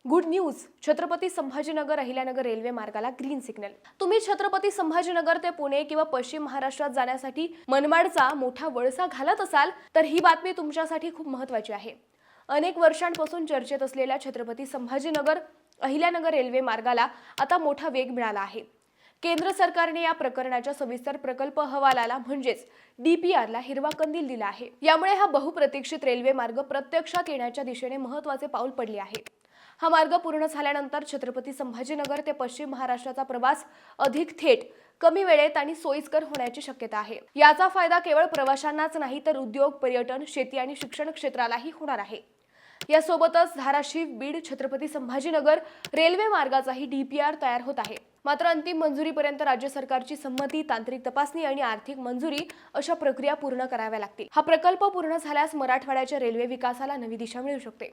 Good news, Chhatrapati Sambhajinagar Ahilyanagar railway मार्गाला green signal. तुम्ही छत्रपती संभाजीनगर ते पुणे किंवा पश्चिम महाराष्ट्रात जाण्यासाठी मनमाडचा मोठा वळसा घालत असाल तर ही बातमी तुमच्यासाठी खूप महत्त्वाची आहे। अनेक वर्षांपासून चर्चेत असलेल्या छत्रपती संभाजीनगर अहिल्यानगर रेल्वे मार्गाला आता मोठा वेग मिळाला आहे। केंद्र सरकारने या प्रकरणाच्या सविस्तर प्रकल्प अहवालाला म्हणजेच डीपीआरला हिरवा कंदील दिला आहे। यामुळे हा बहुप्रतीक्षित रेल्वे मार्ग प्रत्यक्षात येण्याच्या दिशेने महत्त्वाचे पाऊल पडले आहे। हा मार्ग पूर्ण झाल्यानंतर छत्रपती संभाजीनगर ते पश्चिम महाराष्ट्राचा प्रवास अधिक थेट, कमी वेळेत आणि सोयीस्कर होण्याची शक्यता आहे। याचा फायदा केवळ प्रवाशांनाच नाही तर उद्योग, पर्यटन, शेती आणि शिक्षण क्षेत्रालाही होणार आहे। यासोबतच धाराशिव, बीड, छत्रपती संभाजीनगर रेल्वे मार्गाचाही डीपीआर तयार होत आहे। मात्र अंतिम मंजुरीपर्यंत राज्य सरकारची संमती, तांत्रिक तपासणी आणि आर्थिक मंजुरी अशा प्रक्रिया पूर्ण कराव्या लागतील। हा प्रकल्प पूर्ण झाल्यास मराठवाड्याच्या रेल्वे विकासाला नवी दिशा मिळू शकते।